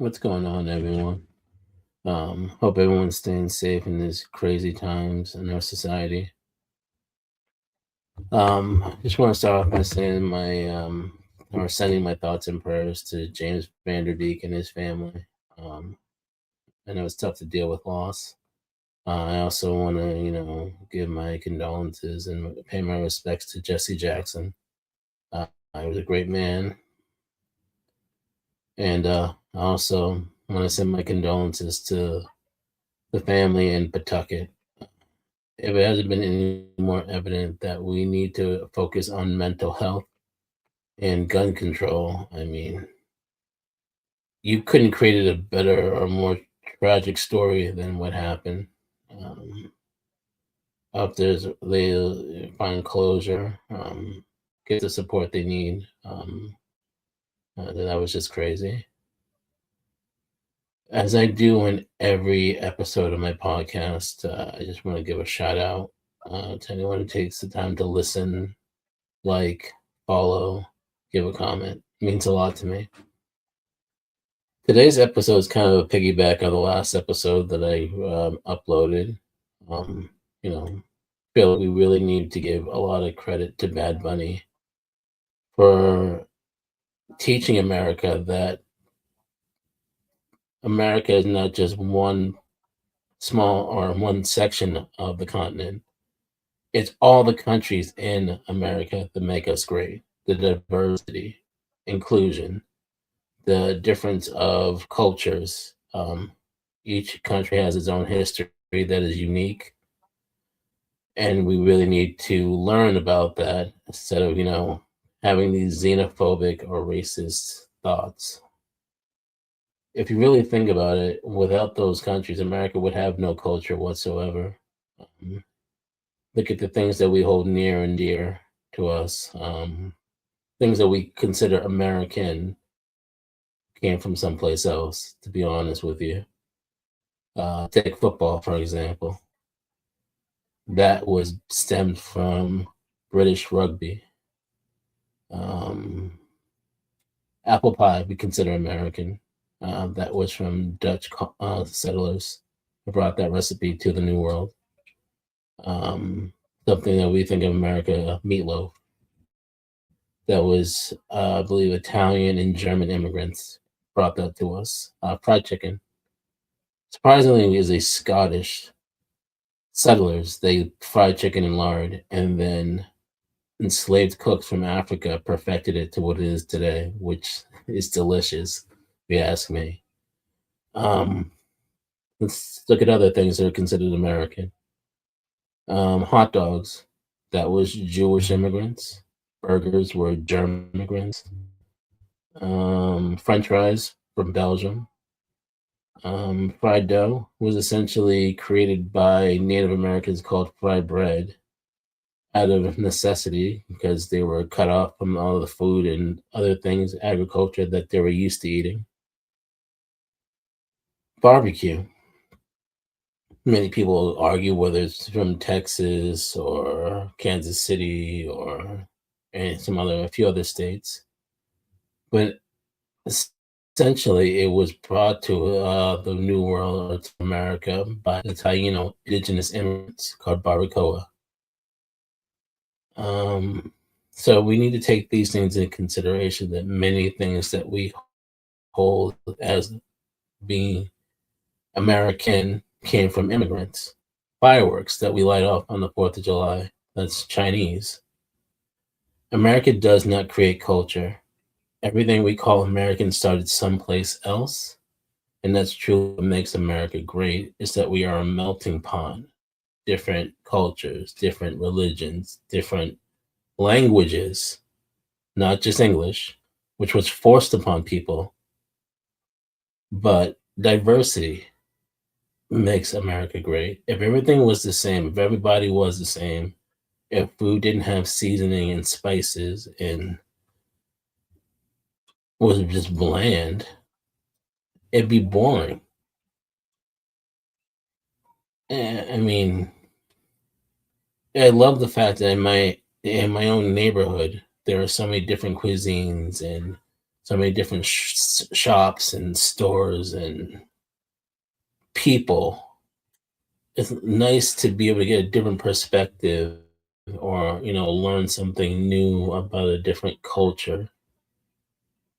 What's going on, everyone? Hope everyone's staying safe in these crazy times in our society. Just want to start off by saying or sending my thoughts and prayers to James Vanderbeek and his family. Um, I know it's tough to deal with loss. I also want to, give my condolences and pay my respects to Jesse Jackson. He was a great man, and I also want to send my condolences to the family in Pawtucket. If it hasn't been any more evident that we need to focus on mental health and gun control, I mean, you couldn't create a better or more tragic story than what happened. Um, I hope they find closure, get the support they need. That was just crazy. As I do in every episode of my podcast, I just want to give a shout out to anyone who takes the time to listen, like, follow, give a comment. It means a lot to me. Today's episode is kind of a piggyback of the last episode that I uploaded. Um, you know, feel like we really need to give a lot of credit to Bad Bunny for teaching America that America is not just one small or one section of the continent. It's all the countries in America that make us great. The diversity, inclusion, the difference of cultures. Each country has its own history that is unique, and we really need to learn about that instead of having these xenophobic or racist thoughts. If you really think about it, without those countries, America would have no culture whatsoever. Um, Look at the things that we hold near and dear to us. Things that we consider American came from someplace else, to be honest with you. Take football, for example. That was stemmed from British rugby. Um, Apple pie, we consider American. That was from Dutch settlers who brought that recipe to the New World. Um, Something that we think of America, meatloaf. That was, I believe, Italian and German immigrants brought that to us. Fried chicken, surprisingly, is a Scottish settlers. They fried chicken in lard, and then enslaved cooks from Africa perfected it to what it is today, which is delicious, if you ask me. Um, let's look at other things that are considered American. Hot dogs, that was Jewish immigrants. Burgers were German immigrants. French fries from Belgium. Fried dough was essentially created by Native Americans called fried bread out of necessity because they were cut off from all the food and other things, agriculture that they were used to eating. Barbecue. Many people argue whether it's from Texas or Kansas City or a few other states, but essentially it was brought to the New World or to America by the Taino indigenous immigrants called barbacoa. Um, so we need to take these things into consideration that many things that we hold as being American came from immigrants. Fireworks that we light off on the 4th of July, that's Chinese. America does not create culture. Everything we call American started someplace else. And that's true. What makes America great is that we are a melting pot. Different cultures, different religions, different languages, not just English, which was forced upon people, but diversity makes America great. If everything was the same, if everybody was the same, if food didn't have seasoning and spices and was just bland, it'd be boring. I mean, I love the fact that in my own neighborhood there are so many different cuisines and so many different shops and stores and people. It's nice to be able to get a different perspective or, learn something new about a different culture.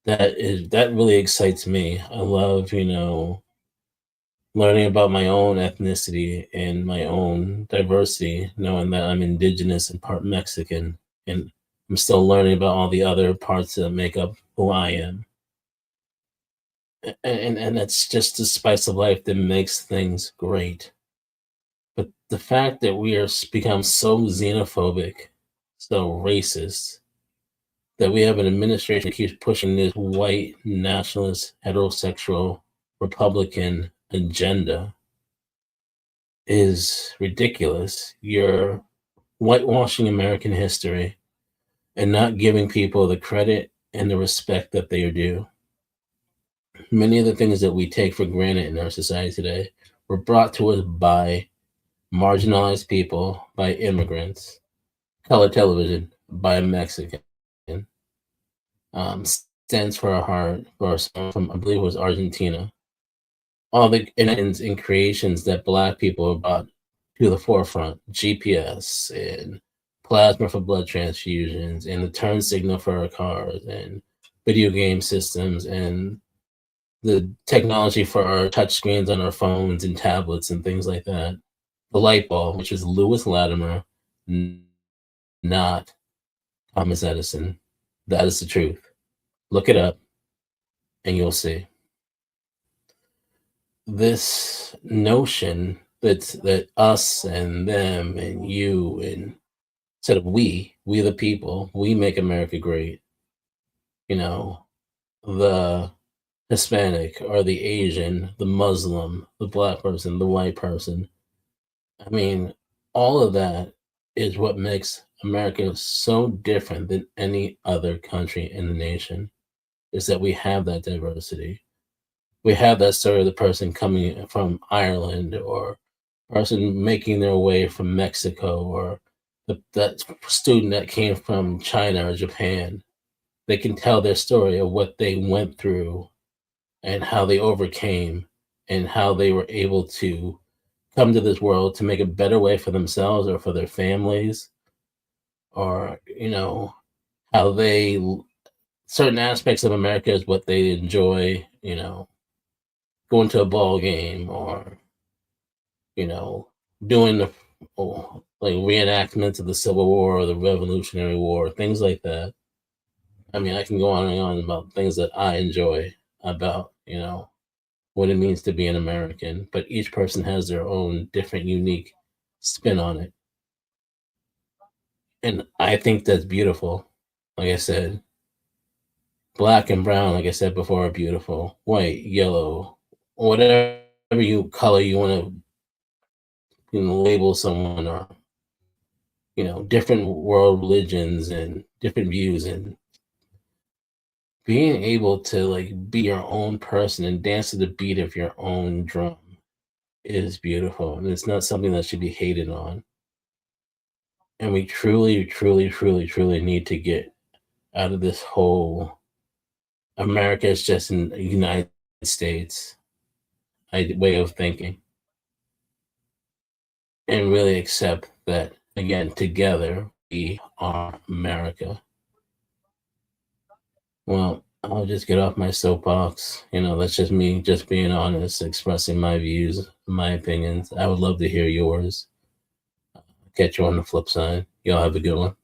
That really excites me. I love, learning about my own ethnicity and my own diversity, knowing that I'm indigenous and part Mexican, and I'm still learning about all the other parts that make up who I am. And that's just the spice of life that makes things great. But the fact that we are become so xenophobic, so racist, that we have an administration that keeps pushing this white nationalist heterosexual Republican agenda is ridiculous. You're whitewashing American history and not giving people the credit and the respect that they are due. Many of the things that we take for granted in our society today were brought to us by marginalized people, by immigrants, color television by a Mexican, stands for a heart for someone from, I believe it was Argentina. All the inventions and creations that Black people have brought to the forefront, GPS and plasma for blood transfusions and the turn signal for our cars and video game systems and the technology for our touch screens on our phones and tablets and things like that. The light bulb, which is Lewis Latimer, not Thomas Edison. That is the truth. Look it up and you'll see. This notion that us and them and you and instead of we the people, we make America great. The Hispanic or the Asian, the Muslim, the Black person, the white person. I mean, all of that is what makes America so different than any other country in the nation, is that we have that diversity. We have that story of the person coming from Ireland or person making their way from Mexico or that student that came from China or Japan. They can tell their story of what they went through and how they overcame and how they were able to come to this world to make a better way for themselves or for their families, or how they certain aspects of America is what they enjoy, going to a ball game or doing the like reenactments of the Civil War or the Revolutionary War, things like that. I mean, I can go on and on about things that I enjoy about what it means to be an American, but each person has their own different, unique spin on it. And I think that's beautiful. Like I said, black and brown, like I said before, are beautiful. White, yellow, whatever color you want to label someone, or different world religions and different views, and being able to be your own person and dance to the beat of your own drum is beautiful, and it's not something that should be hated on. And we truly, truly, truly, truly need to get out of this whole America is just in the United States way of thinking, and really accept that, again, together we are America. Well, I'll just get off my soapbox. That's just me, just being honest, expressing my views, my opinions. I would love to hear yours. Catch you on the flip side. Y'all have a good one.